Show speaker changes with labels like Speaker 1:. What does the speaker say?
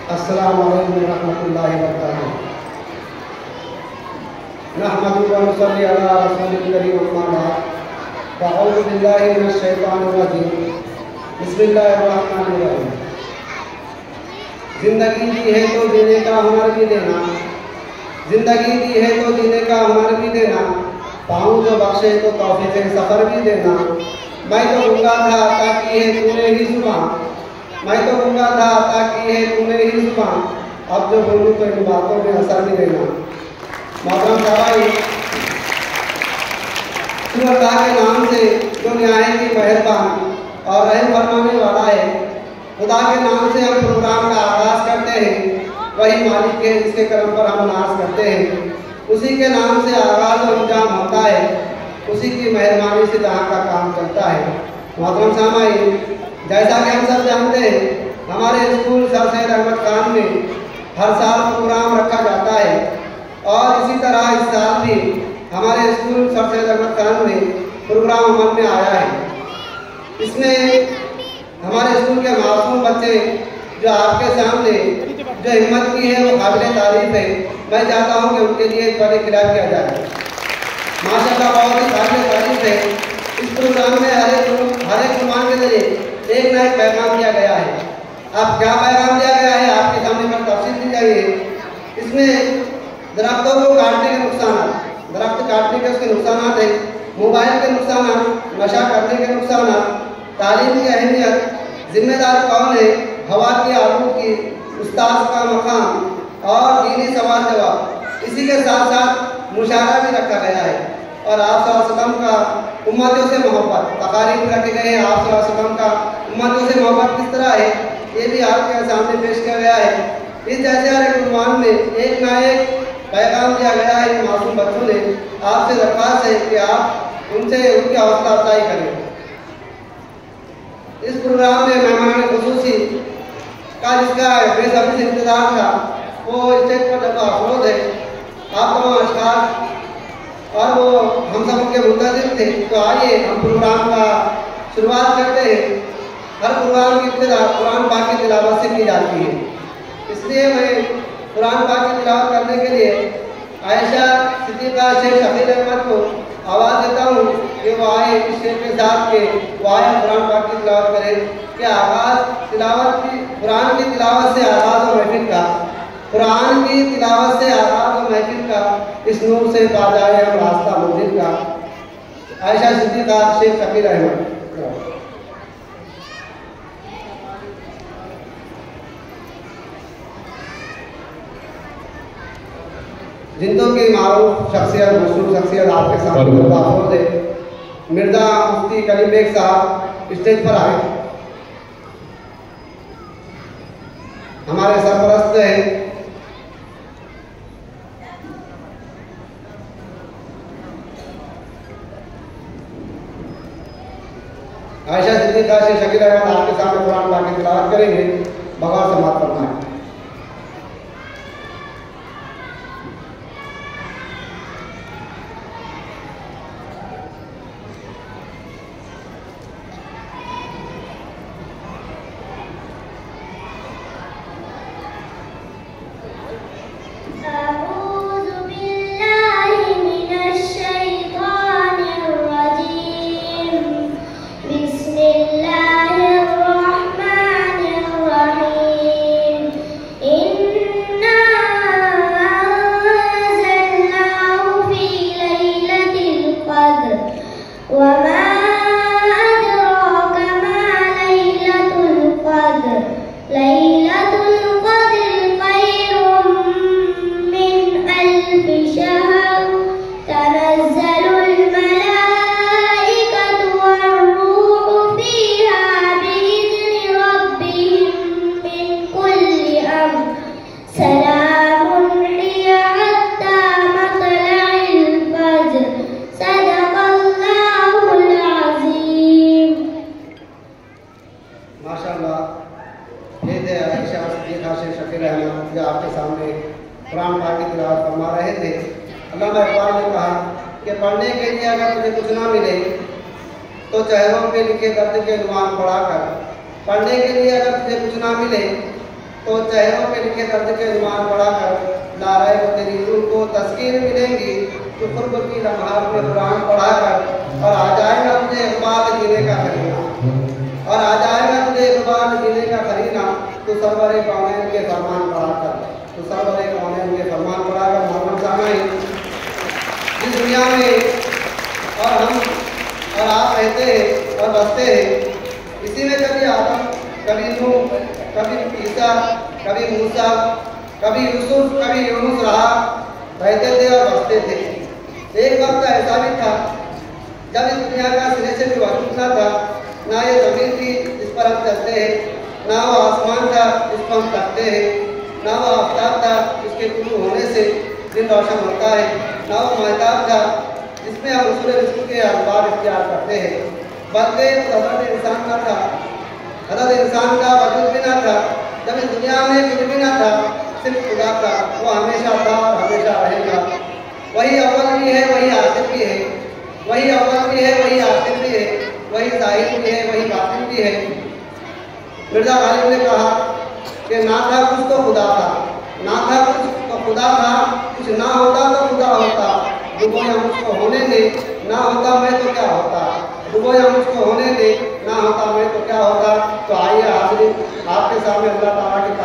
Speaker 1: अस्सलामु अलैकुम रहमतुल्लाहि व बरकातुहू। नहमदुहु व नुसल्ली अला रसूलिल करीम अम्मा बाद। अऊज़ु बिल्लाहि मिनश शैतानिर रजीम। बिस्मिल्लाहिर रहमानिर रहीम। जिंदगी दी है तो जीने का हुनर भी देना, जिंदगी दी है तो जीने का हुनर भी देना, पाऊँ जो बख्शे तो तौफीक़े सफ़र भी देना। मैं तो गूंगा था ताकि है तूने ही जुबान, मैं तो गूंगा था ताकि है तूने ही जुबान, अब जो बोलूँ तो इन बातों में असर भी देना। मोहतरम साहब, अल्लाह के नाम से जो न्याय की मेहरबान और रहम फरमाने वाला है, खुदा के नाम से हम प्रोग्राम का आगाज़ करते हैं। वही मालिक है जिसके करम पर हम नाज करते हैं, उसी के नाम से आगाज़ और अंजाम होता है, उसी की मेहरबानी से जहाँ का काम चलता है। मोहतरम सामाईन, जैसा कि हम सब जानते हैं, हमारे स्कूल सर सैयद अहमद खान में हर साल प्रोग्राम रखा जाता है और इसी तरह इस साल भी हमारे स्कूल सर सैयद अहमद खान में प्रोग्राम अमल में आया है। इसमें हमारे स्कूल के मासूम बच्चे जो आपके सामने जो हिम्मत की है वो काबिल तारीफ है। मैं चाहता हूँ कि उनके लिए एक बड़े खिलाफ किया जाए। माशाअल्लाह बहुत ही काबिल तारीफ है। इस प्रोग्राम में हर एक कुर्बान के जरिए एक न एक पैगाम दिया गया है। आप क्या पैगाम दिया गया है आपके सामने पर तफसील दी जाइए। इसमें दरख्तों को काटने के नुकसान, दरख्त काटने के उसके नुकसान है, मोबाइल के नुकसान, नशा करने के नुकसान, तालीम की अहमियत, जिम्मेदार कौन है, हवा की आलूदगी, उस्ताद का मकाम और दीनी सवाल जवाब। इसी के साथ साथ मुशायरा भी रखा गया है और आप सल्लल्लाहु अलैहि वसल्लम का उम्मतों से मोहब्बत, तकारीर रखे गए हैं। आप सल्लल्लाहु अलैहि वसल्लम का उम्मतों से मोहब्बत किस तरह है ये भी आपके सामने पेश किया गया है। इस जैसे हर एक कुर्बान में एक ना एक पैगाम दिया गया है। मासूम बच्चों ने आपसे दरख्वास्त है कि आप उनसे उनकी हौसला अफजाई करें। इस प्रोग्राम में मेहमान खुसूसी का जिसका बेसब्री से इंतजार था वो स्टेज पर जब अफरोज है, आप तमाम अशखास और वो हम सब उनके मुंतज़िर थे। तो आइए हम प्रोग्राम का शुरुआत करते हैं। हर प्रोग्राम की इब्तिदा कुरान पाक की तिलावत से की जाती है, इसलिए मैं कुरान पाक की तिलावत करने के लिए आयशा सिद्दीक़ा शेख शकील अहमद को आवाज़ देता हूँ कि वो आए इस शेख के साथ के वो आए कुरान पाक की तिलावत करें। कि आगाज़ तिलावत की कुरान की तिलावत से आगाज़ और महफिल का, कुरान की तिलावत से आगाज़ और महफिल का, इस नूर से पा जाए हम रास्ता मंजिल का। आयशा सिद्दीक़ा शेख शकील अहमद। जिंदों की मारूफ शख्सियत, मशहूर शख्सियत आपके सामने मिर्जा मुफ्ती कलीम बेग साहब स्टेज पर आए। हमारे सरपरस्त हैं आयशा सिद्दीक़ा शेख शकील अहमद आपके सामने कुरान पाक की तिलावत करेंगे। बगैर समाप्त करना है। तो चेहरों पे लिखे दर्द के नुमान पढ़ाकर, पढ़ने के लिए अगर तुझे कुछ ना मिले तो चेहरों के लिखे दर्द के अनुमान पढ़ाकर ला रहे हो तेरी रूह को तस्कीर मिलेंगी। तो कुर्ब की लम्हात में कुरान पढ़ाकर और आ जाएगा तुझे इकबाल जीने का खरीना, और आ जाएगा तुझे इकबाल जीने का खरीना। तो सरवरे कौनैन के फरमान पढ़ाकर, तो सरवरे कौनैन के फरमान पढ़ाकर मोहम्मद सामईन इस दुनिया में और हम और आप रहते हैं और बसते हैं। इसी में कभी आदम, कभी नूह, कभी ईसा, कभी मूसा, कभी यूसुफ, कभी यूनुस रहा, रहते थे और बसते थे। एक वक्त ऐसा भी था जब इस दुनिया का सिरे से भी वजूद न था, ना ये जमीन थी जिस पर हम चलते हैं, ना वो आसमान था जिस पर हम तकते हैं, ना वो आफ्ताब था जिसके तुलू होने से दिन रोशन होता है, ना वो महताब था जिसमें हम उसूल रिज़्क़ के अखबार इख्तियार करते हैं, बल्कि हज़रत इंसान न था, हज़रत इंसान का वजूद भी न था। जब इस दुनिया में कुछ भी न था, सिर्फ खुदा था। वो हमेशा था और हमेशा रहेगा। वही अव्वल भी है, वही आखिर भी है, वही अव्वल भी है, वही आखिर भी है, वही ज़ाहिर भी है, वही बातिन भी है। मिर्ज़ा गालिब ने कहा कि ना था कुछ तो खुदा था, ना था कुछ तो खुदा था, कुछ ना होता तो खुदा होता। डुबोया मुझको होने दे, ना होता मैं तो क्या होता। डुबोया मुझको होने दे, ना होता मैं तो क्या होता। तो आइए हाज़रीन, आपके सामने अल्लाह ताला की